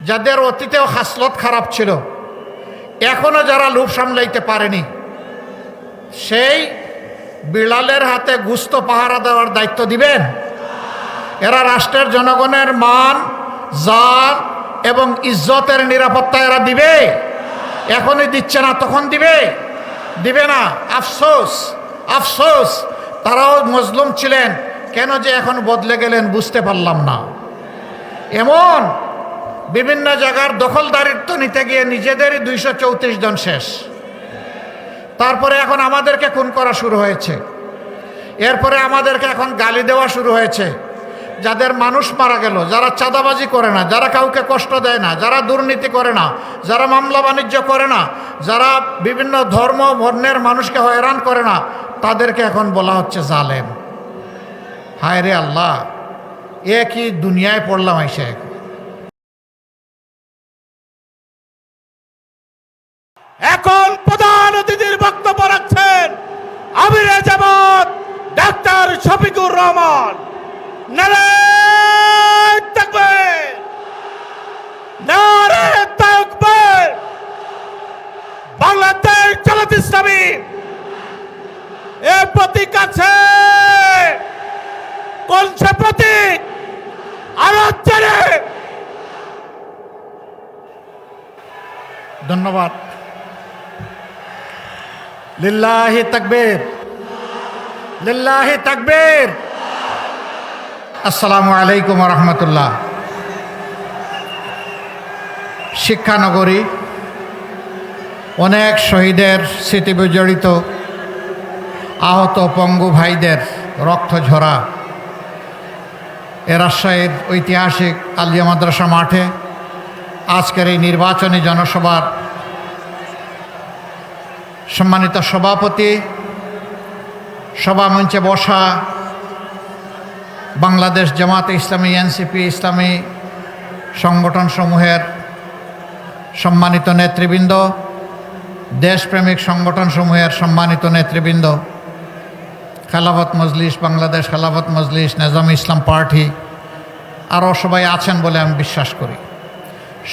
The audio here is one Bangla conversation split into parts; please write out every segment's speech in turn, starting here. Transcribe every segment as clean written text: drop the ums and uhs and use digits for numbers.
যাদের অতীতেও হাসলত খারাপ ছিল, এখনো যারা লোভ সামলাইতে পারেনি, সেই বিড়ালের হাতে গুস্ত পাহারা দেওয়ার দায়িত্ব দিবেন? এরা রাষ্ট্রের জনগণের মান, জান এবং ইজ্জতের নিরাপত্তা এরা দিবে? এখনই দিচ্ছে না, তখন দিবে? দিবে না। আফসোস, আফসোস, তারাও মজলুম ছিলেন, কেন যে এখন বদলে গেলেন বুঝতে পারলাম না। এমন বিভিন্ন জায়গার দখলদারিত্ব নিতে গিয়ে নিজেদেরই 234 জন শেষ। তারপরে এখন আমাদেরকে খুন করা শুরু হয়েছে, এরপরে আমাদেরকে এখন গালি দেওয়া শুরু হয়েছে। যাদের মানুষ মারা গেল, যারা চাঁদাবাজি করে না, যারা কাউকে কষ্ট দেয় না, যারা দুর্নীতি করে না, যারা মামলা বাণিজ্য করে না, যারা বিভিন্ন ধর্ম বর্ণের মানুষকে হয়রান করে না, তাদেরকে এখন বলা হচ্ছে জালেম। হায় রে আল্লাহ, এ কি দুনিয়ায় পড়লাম আইসা। এখন প্রধান অতিথির বক্তব্য রাখছেন আমিরে জামাত ডাক্তার শফিকুর রহমান। নারে তাকবীর, নারে তাকবীর। বাংলাদেশ জামাত ইসলামী এর প্রতীক আছে, কোন সে প্রতীক? আরো জোরে। ধন্যবাদ। লিল্লাহি তাকবীর, লিল্লাহি তাকবীর। আসসালামু আলাইকুম ওয়া রাহমাতুল্লাহ। শিক্ষানগরী, অনেক শহীদের স্মৃতি বিজড়িত, আহত পঙ্গু ভাইদের রক্ত ঝরা এ রাজশাহীর ঐতিহাসিক আলিয়া মাদ্রাসা মাঠে আজকের এই নির্বাচনী জনসভার সম্মানিত সভাপতি, সভামঞ্চে বসা বাংলাদেশ জামাতে ইসলামী, এনসিপি, ইসলামী সংগঠনসমূহের সম্মানিত নেতৃবৃন্দ, দেশপ্রেমিক সংগঠনসমূহের সম্মানিত নেতৃবৃন্দ, খেলাফত মজলিস, বাংলাদেশ খেলাফত মজলিস, নেজামে ইসলাম পার্টি, আরও সবাই আছেন বলে আমি বিশ্বাস করি।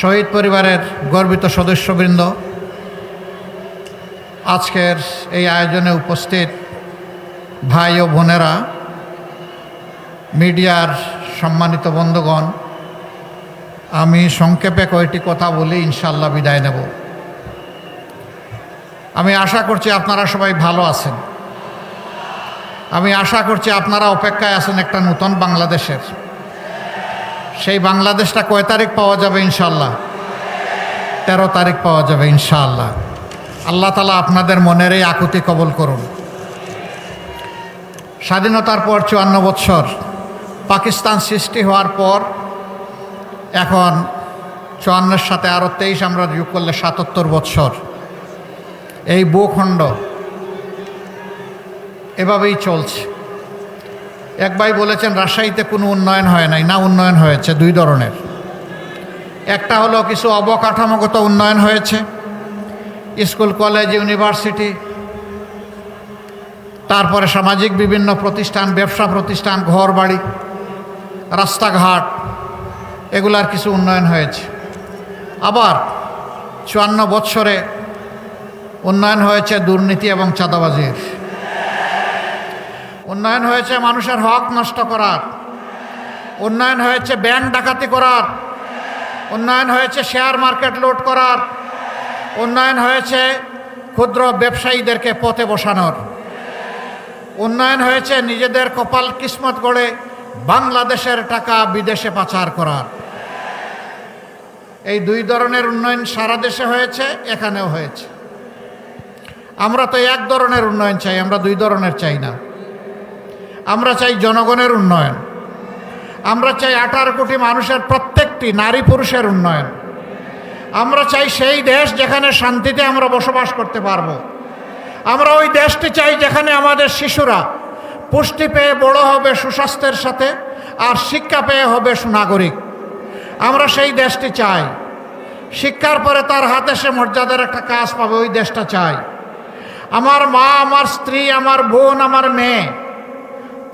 শহীদ পরিবারের গর্বিত সদস্যবৃন্দ, আজকের এই আয়োজনে উপস্থিত ভাই ও বোনেরা, মিডিয়ার সম্মানিত বন্ধুগণ, আমি সংক্ষেপে কয়েকটি কথা বলি, ইনশাআল্লাহ বিদায় নেব। আমি আশা করছি আপনারা সবাই ভালো আছেন। আমি আশা করছি আপনারা অপেক্ষায় আছেন একটা নতুন বাংলাদেশের। সেই বাংলাদেশটা কয় তারিখ পাওয়া যাবে? ইনশাআল্লাহ 13 তারিখ পাওয়া যাবে ইনশাআল্লাহ। আল্লাহ তাআলা আপনাদের মনের এই আকুতি কবুল করুন। স্বাধীনতার পর 54 বৎসর, পাকিস্তান সৃষ্টি হওয়ার পর এখন 54-এর সাথে আরও 23 আমরা যোগ করলে 77 বৎসর এই ভূখণ্ড এভাবেই চলছে। এক ভাই বলেছেন রাজশাহীতে কোনো উন্নয়ন হয় নাই। না, উন্নয়ন হয়েছে দুই ধরনের। একটা হলো কিছু অবকাঠামোগত উন্নয়ন হয়েছে, স্কুল, কলেজ, ইউনিভার্সিটি, তারপরে সামাজিক বিভিন্ন প্রতিষ্ঠান, ব্যবসা প্রতিষ্ঠান, ঘর বাড়ি, রাস্তাঘাট, এগুলার কিছু উন্নয়ন হয়েছে। আবার 54 বৎসরে উন্নয়ন হয়েছে দুর্নীতি এবং চাঁদাবাজির। উন্নয়ন হয়েছে মানুষের হক নষ্ট করার, উন্নয়ন হয়েছে ব্যাংক ডাকাতি করার, উন্নয়ন হয়েছে শেয়ার মার্কেট লুট করার, উন্নয়ন হয়েছে ক্ষুদ্র ব্যবসায়ীদেরকে পথে বসানোর, উন্নয়ন হয়েছে নিজেদের কপাল কিসমত গড়ে বাংলাদেশের টাকা বিদেশে পাচার করার। এই দুই ধরনের উন্নয়ন সারা দেশে হয়েছে, এখানেও হয়েছে। আমরা তো এক ধরনের উন্নয়ন চাই, আমরা দুই ধরনের চাই না। আমরা চাই জনগণের উন্নয়ন, আমরা চাই 18 কোটি মানুষের প্রত্যেকটি নারী পুরুষের উন্নয়ন। আমরা চাই সেই দেশ যেখানে শান্তিতে আমরা বসবাস করতে পারবো। আমরা ওই দেশটি চাই যেখানে আমাদের শিশুরা পুষ্টি পেয়ে বড় হবে সুস্বাস্থ্যের সাথে, আর শিক্ষা পেয়ে হবে সুনাগরিক। আমরা সেই দেশটি চাই। শিক্ষার পরে তার হাতে সে মর্যাদার একটা কাজ পাবে, ওই দেশটা চাই। আমার মা, আমার স্ত্রী, আমার বোন, আমার মেয়ে,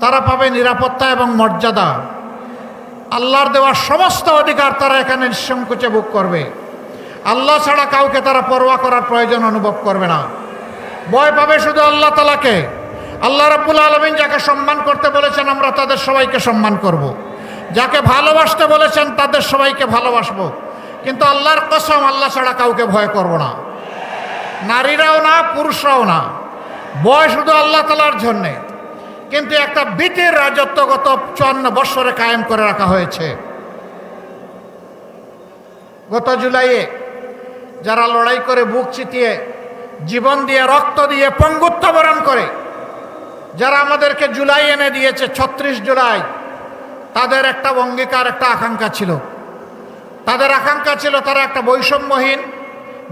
তারা পাবে নিরাপত্তা এবং মর্যাদা। আল্লাহর দেওয়া সমস্ত অধিকার তারা এখানে নিঃসংকোচে ভোগ করবে। আল্লাহ ছাড়া কাউকে তারা পরোয়া করার প্রয়োজন অনুভব করবে না। ভয় পাবে শুধু আল্লাহ তাআলাকে। আল্লাহ রাব্বুল আলামিন যাকে সম্মান করতে বলেছেন আমরা তাদের সবাইকে সম্মান করব। যাকে ভালোবাসতে বলেছেন তাদের সবাইকে ভালোবাসবো। কিন্তু আল্লাহর কসম, আল্লাহ ছাড়া কাউকে ভয় করব না, নারীরাও না, পুরুষরাও না। ভয় শুধু আল্লাহ তাআলার জন্যে। কিন্তু একটা ভীতির রাজত্ব গত 54 বৎসরে কায়েম করে রাখা হয়েছে। গত জুলাইয়ে যারা লড়াই করে বুক চিতিয়ে, জীবন দিয়ে, রক্ত দিয়ে, পঙ্গুত্ব বরণ করে যারা আমাদেরকে জুলাই এনে দিয়েছে, 36 জুলাই, তাদের একটা অঙ্গীকার, একটা আকাঙ্ক্ষা ছিল। তাদের আকাঙ্ক্ষা ছিল তারা একটা বৈষম্যহীন,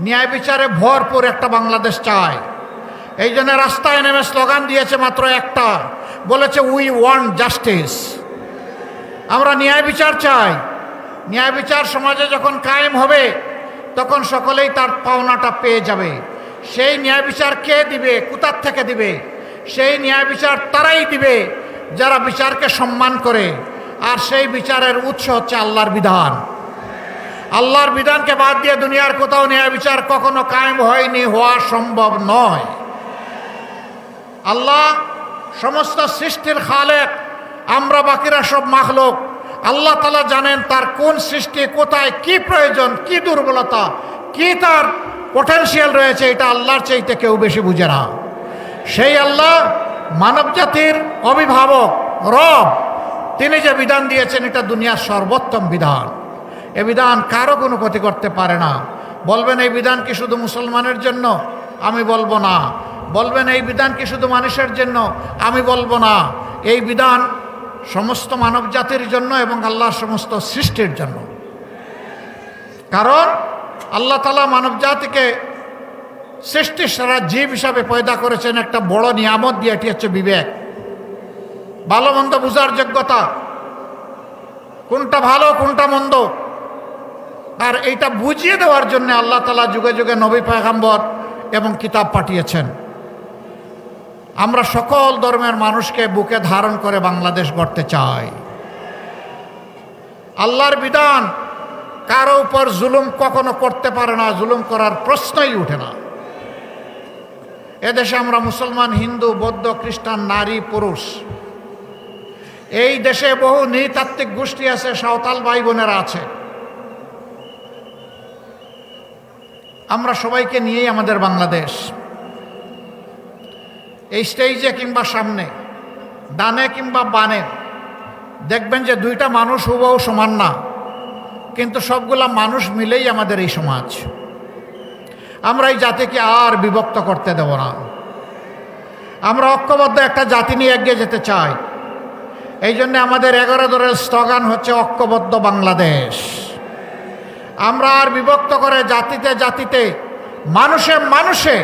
ন্যায় বিচারে ভরপুর একটা বাংলাদেশ চায়। এই জন্য রাস্তায় নেমে স্লোগান দিয়েছে মাত্র একটা, বলেছে উই ওয়ান্ট জাস্টিস। আমরা ন্যায় বিচার চাই। ন্যায় বিচার সমাজে যখন কায়েম হবে তখন সকলেই তার পাওনাটা পেয়ে যাবে। সেই ন্যায় বিচার কে দিবে, কোথার থেকে দিবে? সেই ন্যায় বিচার তারাই দিবে যারা বিচারকে সম্মান করে। আর সেই বিচারের উৎস হচ্ছে আল্লাহর বিধান। আল্লাহর বিধানকে বাদ দিয়ে দুনিয়ার কোথাও ন্যায় বিচার কখনো কায়েম হয়নি, হওয়া সম্ভব নয়। আল্লাহ সমস্ত সৃষ্টির খালেক, আমরা বাকিরা সব মাখলুক। আল্লাহ তাআলা জানেন তার কোন সৃষ্টি, কোথায় কি প্রয়োজন, কি দুর্বলতা, কি তার পটেনশিয়াল রয়েছে, এটা আল্লাহর চাইতে কেউ বেশি বুঝে না। সেই আল্লাহ মানব জাতির অভিভাবক, রব, তিনি যে বিধান দিয়েছেন এটা দুনিয়ার সর্বোত্তম বিধান। এ বিধান কারো কোনো ক্ষতি করতে পারে না। বলবেন এই বিধান কি শুধু মুসলমানের জন্য? আমি বলবো না। বলবেন এই বিধান কি শুধু মানুষের জন্য? আমি বলবো না। এই বিধান সমস্ত মানব জাতির জন্য এবং আল্লাহর সমস্ত সৃষ্টির জন্য। কারণ আল্লাহ তাআলা মানব জাতিকে সৃষ্টির সারা জীব হিসাবে পয়দা করেছেন একটা বড় নিয়ামত দিয়ে, এটি হচ্ছে বিবেক, ভালো মন্দ বুঝার যোগ্যতা, কোনটা ভালো কোনটা মন্দ। আর এইটা বুঝিয়ে দেওয়ার জন্য আল্লাহ তাআলা যুগে যুগে নবী পয়গম্বর এবং কিতাব পাঠিয়েছেন। আমরা সকল ধর্মের মানুষকে বুকে ধারণ করে বাংলাদেশ গড়তে চাই। আল্লাহর বিধান কারো উপর জুলুম কখনো করতে পারে না, জুলুম করার প্রশ্নই উঠে না। এদেশে আমরা মুসলমান, হিন্দু, বৌদ্ধ, খ্রিস্টান, নারী, পুরুষ, এই দেশে বহু নৃতাত্ত্বিক গোষ্ঠী আছে, সাঁওতাল ভাই বোনেরা আছে। আমরা সবাইকে নিয়েই আমাদের বাংলাদেশ। এই স্টেজে কিংবা সামনে, ডানে কিংবা বানে, দেখবেন যে দুইটা মানুষ হুবহু সমান না, কিন্তু সবগুলা মানুষ মিলেই আমাদের এই সমাজ। আমরা এই জাতিকে আর বিভক্ত করতে দেব না। আমরা ঐক্যবদ্ধ একটা জাতি নিয়ে এগিয়ে যেতে চাই। এই জন্য আমাদের 11 দলের স্লোগান হচ্ছে ঐক্যবদ্ধ বাংলাদেশ। আমরা আর বিভক্ত করে জাতিতে জাতিতে, মানুষে মানুষে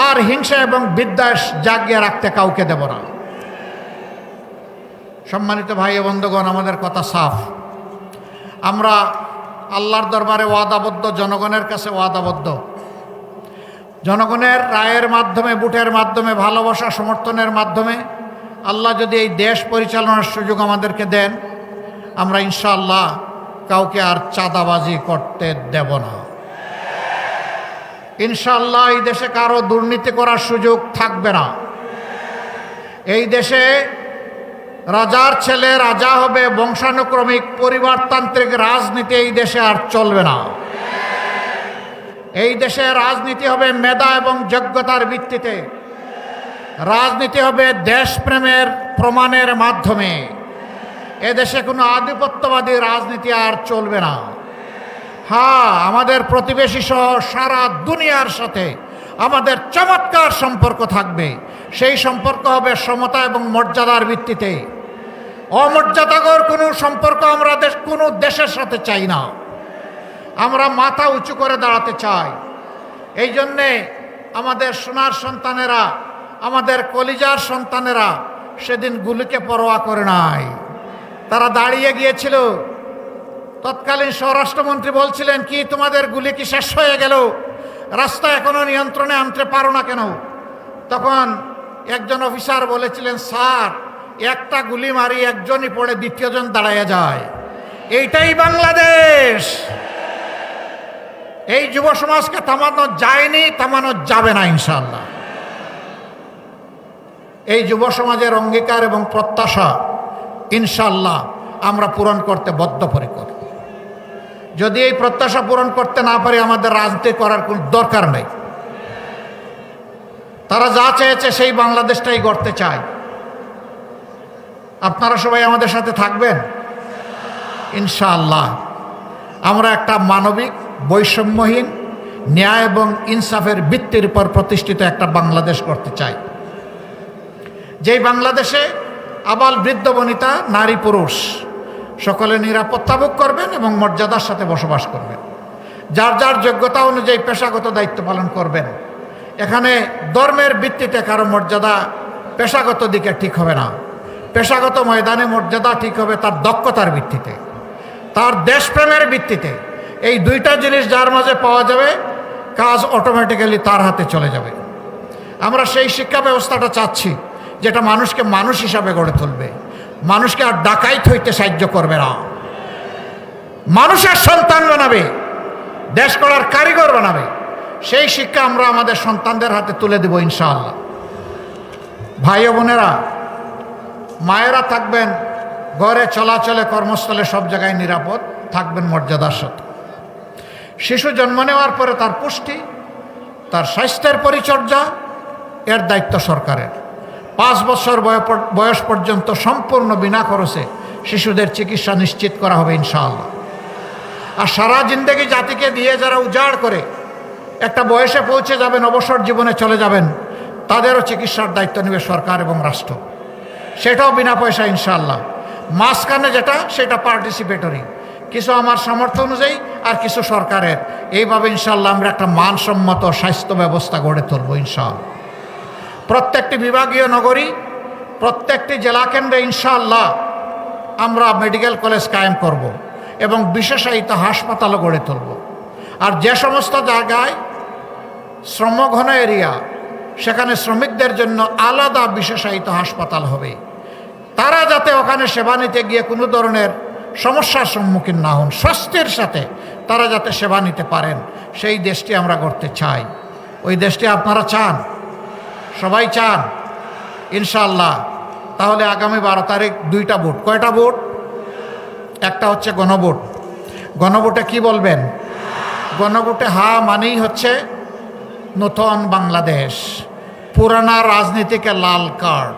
আর হিংসা এবং বিদ্বেষ জাগিয়ে রাখতে কাউকে দেব না। সম্মানিত ভাই ও বন্ধুগণ, আমাদের কথা সাফ। আমরা আল্লাহর দরবারে ওয়াদাবদ্ধ, জনগণের কাছে ওয়াদাবদ্ধ। জনগণের রায়ের মাধ্যমে, ভোটের মাধ্যমে, ভালোবাসা সমর্থনের মাধ্যমে আল্লাহ যদি এই দেশ পরিচালনার সুযোগ আমাদেরকে দেন, আমরা ইনশাআল্লাহ কাউকে আর চাঁদাবাজি করতে দেব না। ইনশাআল্লাহ এই দেশে কারো দুর্নীতি করার সুযোগ থাকবে না। এই দেশে রাজার ছেলে রাজা হবে, বংশানুক্রমিক পরিবারতান্ত্রিক রাজনীতি এই দেশে আর চলবে না। এই দেশে রাজনীতি হবে মেধা এবং যোগ্যতার ভিত্তিতে। রাজনীতি হবে দেশপ্রেমের প্রমাণের মাধ্যমে। এদেশে কোনো আধিপত্যবাদী রাজনীতি আর চলবে না। হ্যাঁ, আমাদের প্রতিবেশী সহ সারা দুনিয়ার সাথে আমাদের চমৎকার সম্পর্ক থাকবে। সেই সম্পর্ক হবে সমতা এবং মর্যাদার ভিত্তিতে। অমর্যাদাকর কোনো সম্পর্ক আমরা কোনো দেশের সাথে চাই না। আমরা মাথা উঁচু করে দাঁড়াতে চাই। এই জন্যে আমাদের সোনার সন্তানেরা, আমাদের কলিজার সন্তানেরা সেদিন গুলিকে পরোয়া করে নাই। তারা দাঁড়িয়ে গিয়েছিল। তৎকালীন স্বরাষ্ট্রমন্ত্রী বলছিলেন, কি তোমাদের গুলি কি শেষ হয়ে গেল? রাস্তা এখনো নিয়ন্ত্রণে আনতে পারো না কেন? তখন একজন অফিসার বলেছিলেন, স্যার, একটা গুলি মারি একজনই পড়ে দ্বিতীয়জন দাঁড়াইয়া যায়। এইটাই বাংলাদেশ। এই যুব সমাজকে থামানো যায়নি, থামানো যাবে না ইনশাআল্লাহ। এই যুব সমাজের অঙ্গীকার এবং প্রত্যাশা ইনশাআল্লাহ আমরা পূরণ করতে বদ্ধপরিকর। যদি এই প্রত্যাশা পূরণ করতে না পারি, আমাদের রাজনীতি করার কোনো দরকার নেই। তারা যা চেয়েছে সেই বাংলাদেশটাই গড়তে চায়। আপনারা সবাই আমাদের সাথে থাকবেন ইনশাআল্লাহ। আমরা একটা মানবিক, বৈষম্যহীন, ন্যায় এবং ইনসাফের ভিত্তির উপর প্রতিষ্ঠিত একটা বাংলাদেশ করতে চাই, যেই বাংলাদেশে আবাল বৃদ্ধ বনিতা, নারী পুরুষ সকলে নিরাপত্তা ভোগ করবেন এবং মর্যাদার সাথে বসবাস করবেন। যার যার যোগ্যতা অনুযায়ী পেশাগত দায়িত্ব পালন করবেন। এখানে ধর্মের ভিত্তিতে কারো মর্যাদা পেশাগত দিকে ঠিক হবে না। পেশাগত ময়দানে মর্যাদা ঠিক হবে তার দক্ষতার ভিত্তিতে, তার দেশপ্রেমের ভিত্তিতে। এই দুইটা জিনিস যার মাঝে পাওয়া যাবে, কাজ অটোমেটিক্যালি তার হাতে চলে যাবে। আমরা সেই শিক্ষা ব্যবস্থাটা চাচ্ছি যেটা মানুষকে মানুষ হিসাবে গড়ে তুলবে, মানুষকে আর ডাকাইত হইতে সাহায্য করবে না, মানুষের সন্তান বানাবে, দেশ গড়ার কারিগর বানাবে। সেই শিক্ষা আমরা আমাদের সন্তানদের হাতে তুলে দেব ইনশাআল্লাহ। ভাই ও বোনেরা, মায়েরা থাকবেন ঘরে, চলাচলে, কর্মস্থলে, সব জায়গায় নিরাপদ থাকবেন মর্যাদার সাথে। শিশু জন্ম নেওয়ার পরে তার পুষ্টি, তার স্বাস্থ্যের পরিচর্যা, এর দায়িত্ব সরকারের। 5 বছর বয়স পর্যন্ত সম্পূর্ণ বিনা খরচে শিশুদের চিকিৎসা নিশ্চিত করা হবে ইনশাআল্লাহ। আর সারা জিন্দেগি জাতিকে দিয়ে যারা উজাড় করে একটা বয়সে পৌঁছে যাবেন, অবসর জীবনে চলে যাবেন, তাদেরও চিকিৎসার দায়িত্ব নেবে সরকার এবং রাষ্ট্র। সেটাও বিনা পয়সা ইনশাআল্লাহ। মাঝখানে যেটা, সেটা পার্টিসিপেটরি, কিছু আমার সামর্থ্য অনুযায়ী আর কিছু সরকারের। এইভাবে ইনশাআল্লাহ আমরা একটা মানসম্মত স্বাস্থ্য ব্যবস্থা গড়ে তুলব ইনশাআল্লাহ। প্রত্যেকটি বিভাগীয় নগরী, প্রত্যেকটি জেলা কেন্দ্রে ইনশাআল্লাহ আমরা মেডিকেল কলেজ কায়েম করব এবং বিশেষায়িত হাসপাতালও গড়ে তুলব। আর যে সমস্ত জায়গায় শ্রমঘন এরিয়া, সেখানে শ্রমিকদের জন্য আলাদা বিশেষায়িত হাসপাতাল হবে। তারা যাতে ওখানে সেবা নিতে গিয়ে কোনো ধরনের সমস্যার সম্মুখীন না হন, স্বস্তির সাথে তারা যাতে সেবা নিতে পারেন, সেই দেশটি আমরা গড়তে চাই। ওই দেশটি আপনারা চান? সবাই চান ইনশাআল্লাহ। তাহলে আগামী 12 তারিখ 2টা ভোট। কয়টা ভোট? একটা হচ্ছে গণভোট। গণভোটে কি বলবেন? গণভোটে হা মানেই হচ্ছে নতুন বাংলাদেশ, পুরানা রাজনীতিকে লাল কার্ড।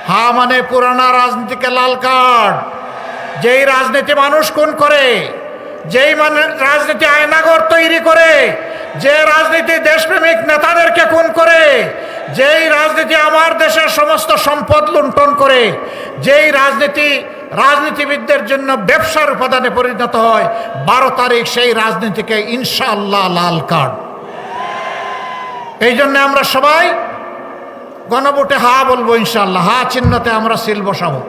হা মানে পুরানা রাজনীতিকে লাল কার্ড। যেই রাজনীতি মানুষ খুন করে, যেই রাজনীতি আয়নাঘর তৈরি করে, যে রাজনীতি দেশপ্রেমিক নেতাদেরকে খুন করে, যেই রাজনীতি আমার দেশের সমস্ত সম্পদ লুণ্ঠন করে, যেই রাজনীতি রাজনীতিবিদদের জন্য ব্যবসার উপাদানে পরিণত হয়, 12 তারিখ সেই রাজনীতিকে ইনশাআল্লাহ লাল কার্ড। এই জন্য আমরা সবাই গণভোটে হা বলবো ইনশাআল্লাহ। হা চিহ্নতে আমরা সিল বসাবো।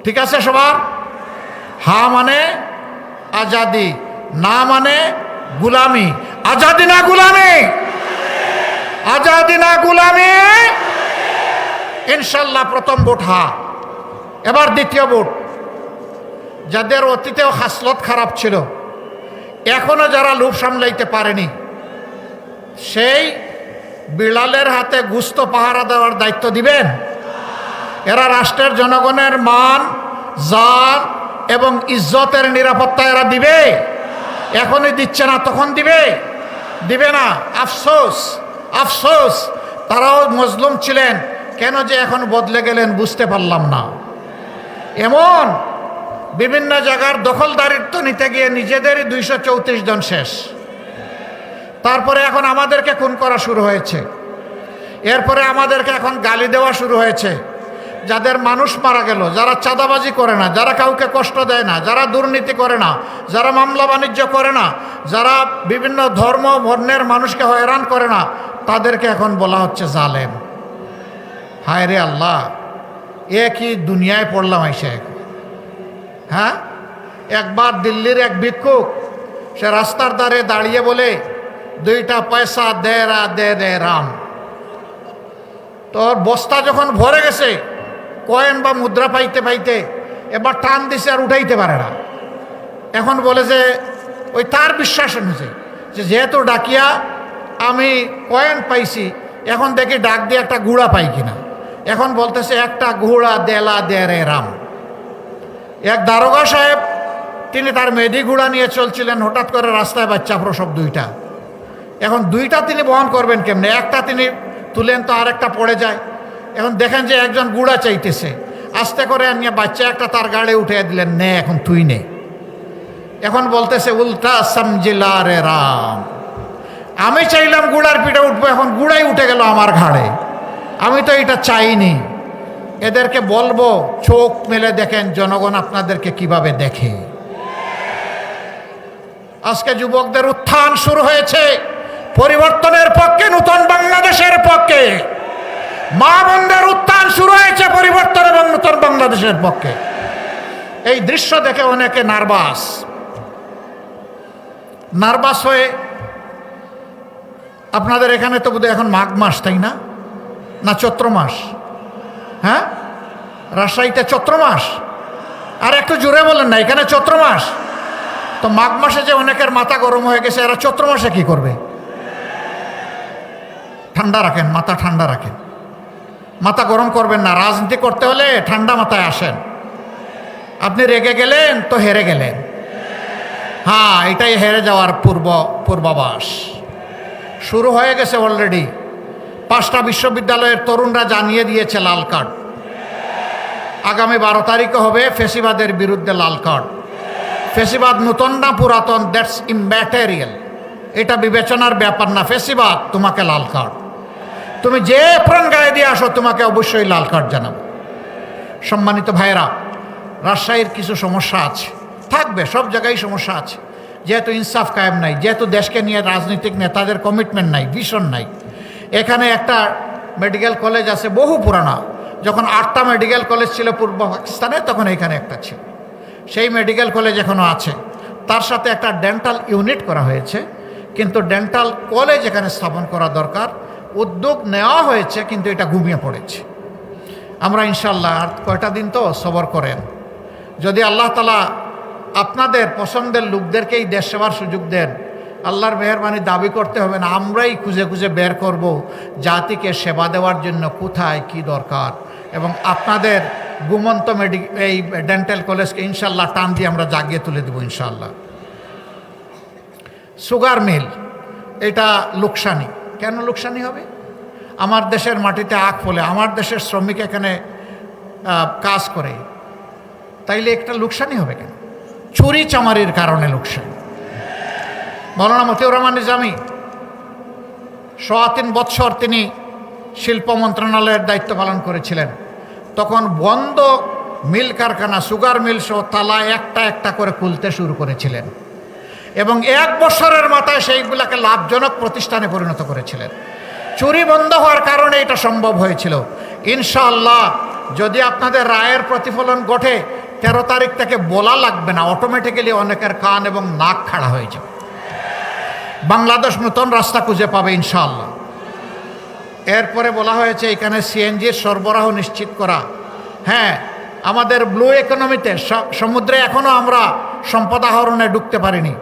ঠিক আছে সবার? হা মানে আজাদি, না মানে গুলামি। আজাদি না গুলামি, আজাদি না গুলামি ইনশাআল্লাহ। প্রথম ভোট হা। এবার দ্বিতীয় ভোট। যাদের অতীতেও হাসলত খারাপ ছিল, এখনো যারা লোভ সামলাইতে পারেনি, সেই বিড়ালের হাতে গুস্ত পাহারা দেওয়ার দায়িত্ব দিবেন? এরা রাষ্ট্রের জনগণের মান, জান এবং ইজ্জতের নিরাপত্তা এরা দিবে? এখনই দিচ্ছে না, তখন দিবে? দিবে না। আফসোস, আফসোস, তারাও মজলুম ছিলেন, কেন যে এখন বদলে গেলেন বুঝতে পারলাম না। এমন বিভিন্ন জায়গার দখলদারিত্ব নিতে গিয়ে নিজেদেরই 234 জন শেষ। তারপরে এখন আমাদেরকে খুন করা শুরু হয়েছে। এরপরে আমাদেরকে এখন গালি দেওয়া শুরু হয়েছে। যাদের মানুষ মারা গেল, যারা চাঁদাবাজি করে না, যারা কাউকে কষ্ট দেয় না, যারা দুর্নীতি করে না, যারা মামলা বাণিজ্য করে না, যারা বিভিন্ন ধর্ম বর্ণের মানুষকে হয়রান করে না, তাদেরকে এখন বলা হচ্ছে জালেম। হায় রে আল্লাহ, এ কি দুনিয়ায় পড়লাম এসে। হ্যাঁ, একবার দিল্লির এক ভিক্ষুক, সে রাস্তার ধারে দাঁড়িয়ে বলে, 2টা পয়সা দে রা দে দে রাম। তোর বস্তা যখন ভরে গেছে, কয়েন বা মুদ্রা পাইতে পাইতে এবার টান দিছে আর উঠাইতে পারে না। এখন বলে যে ওই তার বিশ্বাস অনুযায়ী যে যেহেতু ডাকিয়া আমি কয়েন পাইছি, এখন দেখি ডাক দিয়ে একটা গুড়া পাই কিনা। এখন বলতেছে একটা ঘোড়া দেলা দে রে রাম। এক দারোগা সাহেব তিনি তার মেধি ঘোড়া নিয়ে চলছিলেন, হঠাৎ করে রাস্তায় বাচ্চা প্রসব দুইটা। এখন দুইটা তিনি বহন করবেন কেমনে? একটা তিনি তুলেন তো আরেকটা পড়ে যায়। এখন দেখেন যে একজন গুড়া চাইতেছে, আস্তে করে নিয়ে বাচ্চা একটা তার গাড়ি উঠে দিলেন, নে এখন তুই নে। এখন বলতেছে উল্টা সমজিলা রে রাম, আমি চাইলাম গুড়ার পিঠে উঠবো, এখন গুড়াই উঠে গেল আমার ঘাড়ে, আমি তো এটা চাইনি। এদেরকে বলবো চোখ মেলে দেখেন জনগণ আপনাদেরকে কিভাবে দেখে। আজকে যুবকদের উত্থান শুরু হয়েছে পরিবর্তনের পক্ষে, নতুন বাংলাদেশের পক্ষে। মা বোনদের উত্থান শুরু হয়েছে পরিবর্তন এবং নতুন বাংলাদেশের পক্ষে। এই দৃশ্য দেখে অনেকে নার্ভাস হয়ে, আপনাদের এখানে তো বোধহয় এখন মাঘ মাস, তাই না? না চৈত্র মাস? হ্যাঁ, রাজশাহীতে চৈত্র মাস। আর একটু জোরে বলেন না, এখানে চৈত্র মাস। তো মাঘ মাসে যে অনেকের মাথা গরম হয়ে গেছে, এরা চৈত্র মাসে কি করবে? ঠান্ডা রাখেন, মাথা ঠান্ডা রাখেন, মাথা গরম করবেন না। রাজনীতি করতে হলে ঠান্ডা মাথায় আসেন। আপনি রেগে গেলেন তো হেরে গেলেন। হ্যাঁ, এটাই হেরে যাওয়ার পূর্বাভাস। শুরু হয়ে গেছে অলরেডি। 5টা বিশ্ববিদ্যালয়ের তরুণরা জানিয়ে দিয়েছে লাল কার্ড। আগামী 12 তারিখে হবে ফেসিবাদের বিরুদ্ধে লাল কার্ড। ফেসিবাদ নতুন না পুরাতন, দ্যাটস ইম্যাটেরিয়াল, এটা বিবেচনার ব্যাপার না। ফেসিবাদ, তোমাকে লাল কার্ড। তুমি যে প্রাণ গায়ে দিয়ে আসো, তোমাকে অবশ্যই লাল কার্ড জানাবো। সম্মানিত ভাইয়েরা, রাজশাহীর কিছু সমস্যা আছে, থাকবে, সব জায়গায় সমস্যা আছে। যেহেতু ইনসাফ কায়েম নাই, যেহেতু দেশকে নিয়ে রাজনৈতিক নেতাদের কমিটমেন্ট নাই, ভিশন নাই। এখানে একটা মেডিকেল কলেজ আছে, বহু পুরানা। যখন 8টা মেডিকেল কলেজ ছিল পূর্ব পাকিস্তানে, তখন এখানে একটা ছিল। সেই মেডিকেল কলেজ এখনও আছে। তার সাথে একটা ডেন্টাল ইউনিট করা হয়েছে, কিন্তু ডেন্টাল কলেজ এখানে স্থাপন করা দরকার। উদ্যোগ নেওয়া হয়েছে, কিন্তু এটা ঘুমিয়ে পড়েছে। আমরা ইনশাল্লাহ আর কয়টা দিন তো সবর করেন। যদি আল্লাহ তাআলা আপনাদের পছন্দের লোকদেরকেই দেশ সেবার সুযোগ দেন, আল্লাহর মেহেরবানি দাবি করতে হবে না, আমরাই খুঁজে খুঁজে বের করব জাতিকে সেবা দেওয়ার জন্য কোথায় কি দরকার। এবং আপনাদের ঘুমন্ত এই ডেন্টাল কলেজকে ইনশাল্লাহ টান দিয়ে আমরা জাগিয়ে তুলে দেবো ইনশাল্লাহ। সুগার মিল, এটা লোকসানি। কেন লোকসানি হবে? আমার দেশের মাটিতে আখ ফলে, আমার দেশের শ্রমিক এখানে কাজ করে, তাইলে একটা লোকসানি হবে কেন? চুরি চামারির কারণে লোকসান। মৌলানা মতিউর রহমান নিজামী 3.25 বৎসর তিনি শিল্প মন্ত্রণালয়ের দায়িত্ব পালন করেছিলেন। তখন বন্ধ মিল কারখানা, সুগার মিল সহ তালা একটা একটা করে খুলতে শুরু করেছিলেন এবং 1 বছরের মাথায় সেইগুলোকে লাভজনক প্রতিষ্ঠানে পরিণত করেছিলেন। চুরি বন্ধ হওয়ার কারণে এটা সম্ভব হয়েছিল। ইনশাআল্লাহ যদি আপনাদের রায়ের প্রতিফলন ঘটে, 13 তারিখ থেকে বলা লাগবে না, অটোমেটিক্যালি অনেকের কান এবং নাক খাড়া হয়ে যাবে। বাংলাদেশ নতুন রাস্তা খুঁজে পাবে ইনশাআল্লাহ। এরপরে বলা হয়েছে এখানে সিএনজির সরবরাহ নিশ্চিত করা। হ্যাঁ, আমাদের ব্লু ইকোনমিতে সমুদ্রে এখনও আমরা সম্পদ আহরণে ঢুকতে পারিনি।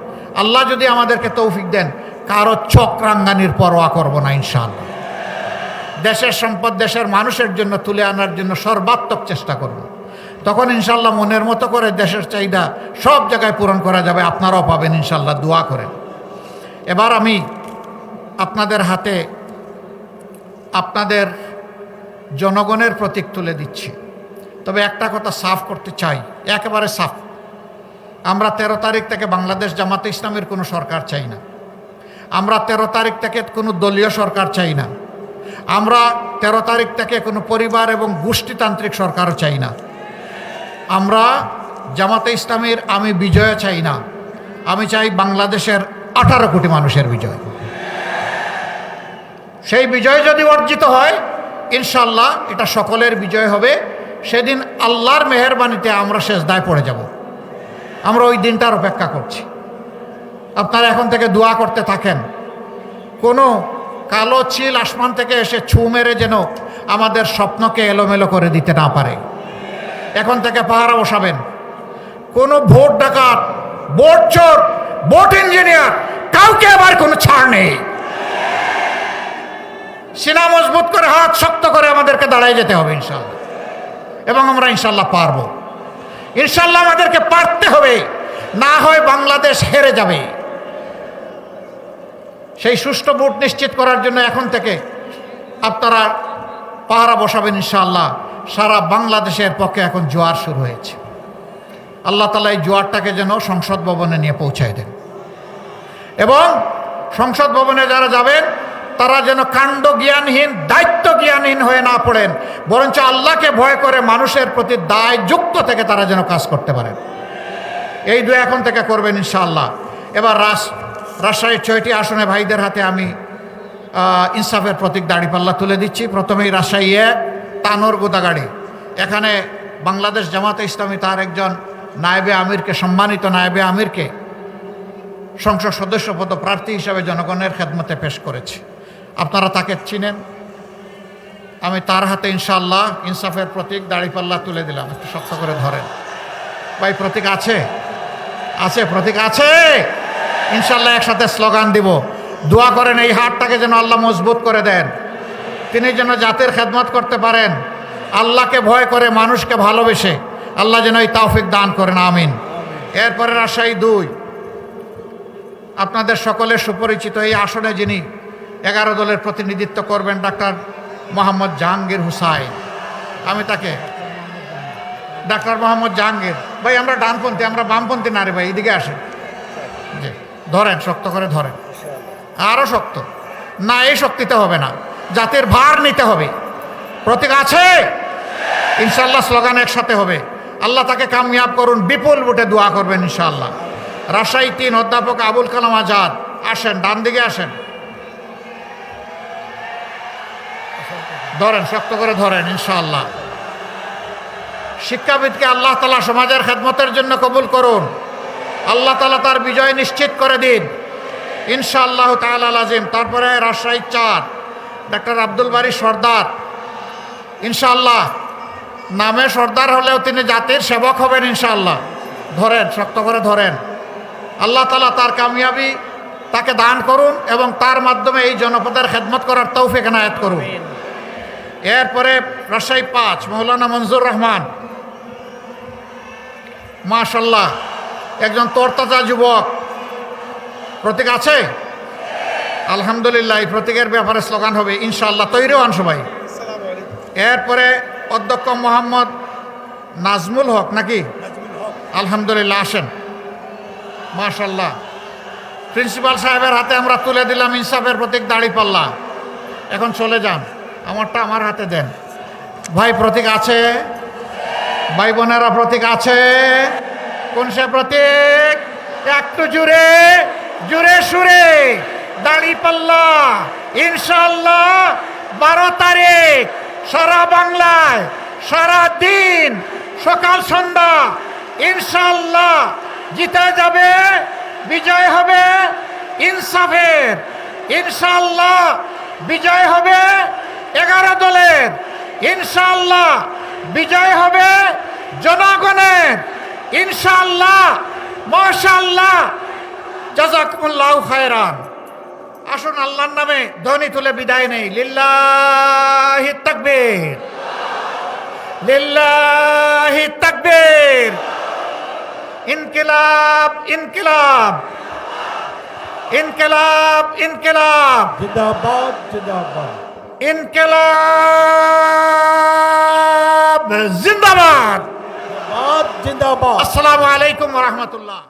আল্লাহ যদি আমাদেরকে তৌফিক দেন, কারো চক্রাঙ্গানির পরোয়া করব না ইনশাআল্লাহ। দেশের সম্পদ দেশের মানুষের জন্য তুলে আনার জন্য সর্বাত্মক চেষ্টা করব। তখন ইনশাআল্লাহ মনের মতো করে দেশের চাহিদা সব জায়গায় পূরণ করা যাবে। আপনারাও পাবেন ইনশাআল্লাহ, দোয়া করেন। এবার আমি আপনাদের হাতে আপনাদের জনগণের প্রতীক তুলে দিচ্ছি। তবে একটা কথা সাফ করতে চাই, একেবারে সাফ। আমরা 13 তারিখ থেকে বাংলাদেশ জামাতে ইসলামের কোনো সরকার চাই না। আমরা 13 তারিখ থেকে কোনো দলীয় সরকার চাই না। আমরা 13 তারিখ থেকে কোনো পরিবার এবং গোষ্ঠীতান্ত্রিক সরকারও চাই না। আমরা জামাতে ইসলামের আমি বিজয় চাই না, আমি চাই বাংলাদেশের 18 কোটি মানুষের বিজয়। সেই বিজয় যদি অর্জিত হয়, ইনশাআল্লাহ এটা সকলের বিজয় হবে। সেদিন আল্লাহর মেহেরবানিতে আমরা সেজদায় পড়ে যাব। আমরা ওই দিনটার অপেক্ষা করছি। আপনারা এখন থেকে দোয়া করতে থাকেন, কোনো কালো চিল আসমান থেকে এসে ছু মেরে যেন আমাদের স্বপ্নকে এলোমেলো করে দিতে না পারে। এখন থেকে পাহারা বসাবেন। কোনো ভোট ডাকাত, ভোট চোর, ভোট ইঞ্জিনিয়ার কাউকে আবার কোনো ছাড় নেই। সিনা মজবুত করে, হাত শক্ত করে আমাদেরকে দাঁড়ায় যেতে হবে ইনশাল্লাহ, এবং আমরা ইনশাল্লাহ পারবো। ইনশাল্লাহ আমাদেরকে পারতে হবে, না হয় বাংলাদেশ হেরে যাবে। সেই সুষ্ঠু ভোট নিশ্চিত করার জন্য এখন থেকে আপনারা পাহারা বসাবেন ইনশাআল্লাহ। সারা বাংলাদেশের পক্ষে এখন জোয়ার শুরু হয়েছে। আল্লাহ তাআলা এই জোয়ারটাকে যেন সংসদ ভবনে নিয়ে পৌঁছায় দেন, এবং সংসদ ভবনে যারা যাবেন তারা যেন কাণ্ড জ্ঞানহীন, দায়িত্ব জ্ঞানহীন হয়ে না পড়েন, বরঞ্চ আল্লাহকে ভয় করে মানুষের প্রতি দায় যুক্ত থেকে তারা যেন কাজ করতে পারেন। এই দুই এখন থেকে করবেন ইনশাআল্লাহ। এবার রাজশাহীর 6টি আসনে ভাইদের হাতে আমি ইনসাফের প্রতীক দাঁড়িপাল্লা তুলে দিচ্ছি। প্রথমেই রাজশাহী 1 তানোর গোদাগাড়ি। এখানে বাংলাদেশ জামাতে ইসলামী তার একজন নায়েবে আমিরকে, সম্মানিত নায়েবে আমিরকে সংসদ সদস্য পদ প্রার্থী হিসাবে জনগণের খেদমতে পেশ করেছে। আপনারা তাকে চিনেন। আমি তার হাতে ইনশাআল্লাহ ইনসাফের প্রতীক দাঁড়িপাল্লা তুলে দিলাম। একটু শক্ত করে ধরেন ভাই। প্রতীক আছে? আছে, প্রতীক আছে। ইনশাআল্লাহ একসাথে স্লোগান দিব। দোয়া করেন এই হাতটাকে যেন আল্লাহ মজবুত করে দেন, তিনি যেন জাতির খেদমত করতে পারেন, আল্লাহকে ভয় করে মানুষকে ভালোবেসে আল্লাহ যেন এই তৌফিক দান করেন, আমিন। এরপরে রাজশাহী 2, আপনাদের সকলের সুপরিচিত এই আসনে যিনি 11 দলের প্রতিনিধিত্ব করবেন, ডাক্তার মোহাম্মদ জাহাঙ্গীর হুসাইন। আমি তাকে ডাক্তার মোহাম্মদ জাহাঙ্গীর ভাই, আমরা ডানপন্থী, আমরা বামপন্থী না রে ভাই, এদিকে আসেন। জি, ধরেন, শক্ত করে ধরেন, আরও শক্ত। না, এই শক্তিতে হবে না, জাতির ভার নিতে হবে। প্রতীক আছে ইনশাআল্লাহ, স্লোগান একসাথে হবে। আল্লাহ তাকে কামিয়াব করুন, বিপুল ভোটে দোয়া করবেন ইনশাআল্লাহ। রাজশাহী 3 অধ্যাপক আবুল কালাম আজাদ, আসেন, ডান দিকে আসেন, ধরেন, শক্ত করে ধরেন ইনশাআল্লাহ। শিক্ষাবিদকে আল্লাহ তাআলা সমাজের খেদমতের জন্য কবুল করুন, আল্লাহ তাআলা তার বিজয় নিশ্চিত করে দিন ইনশাআল্লাহ তাআলা লাজিম। তারপরে রাজশাহী 4 ডাক্তার আব্দুল বারী সর্দার, ইনশাআল্লাহ নামে সর্দার হলেও তিনি জাতির সেবক হবেন ইনশাআল্লাহ। ধরেন, শক্ত করে ধরেন। আল্লাহ তাআলা তার কামিয়াবি তাকে দান করুন, এবং তার মাধ্যমে এই জনপদের খেদমত করার তৌফিক এনায়েত করুন। এরপরে রাজশাহী 5 মৌলানা মনজুর রহমান, মাশাআল্লাহ একজন তরতাজা যুবক। প্রতীক আছে আলহামদুলিল্লাহ। এই প্রতীকের ব্যাপারে স্লোগান হবে ইনশাআল্লাহ। তৈরি হন সবাই। এরপরে অধ্যক্ষ মোহাম্মদ নাজমুল হক, নাকি? আলহামদুলিল্লাহ, আসেন, মাশাআল্লাহ। প্রিন্সিপাল সাহেবের হাতে আমরা তুলে দিলাম ইনসাফের প্রতীক দাঁড়িপাল্লা। এখন চলে যান, আমারটা আমার হাতে দেন ভাই। প্রতীক আছে ভাই বোনেরা? প্রতীক আছে? কোন সে প্রতীক? একটু জুড়ে জুড়ে সুরে দাঁড়িপাল্লা ইনশাআল্লাহ। 12 তারিখ সারা বাংলায়, সারা দিন, সকাল সন্ধ্যা ইনশাআল্লাহ জিতে যাবে, বিজয় হবে ইনসাফের ইনশাআল্লাহ। বিজয় হবে 11 দলের ইনশাআল্লাহ। বিজয় হবে জনগণের ইনশাআল্লাহ। মাশাআল্লাহ, জাযাকুমুল্লাহু খায়রান। আসুন আল্লাহর নামে ধ্বনি তুলে বিদায় নেই। লিল্লাহি তাকবীর, লিল্লাহি তাকবীর। ইনকিলাব, ইনকিলাব, ইনকিলাব, ইনকিলাব, জিন্দাবাদ, জিন্দাবাদ। ইনকিলাব জিন্দাবাদ, জিন্দাবাদ। আসসালামু আলাইকুম ওয়া রাহমাতুল্লাহ।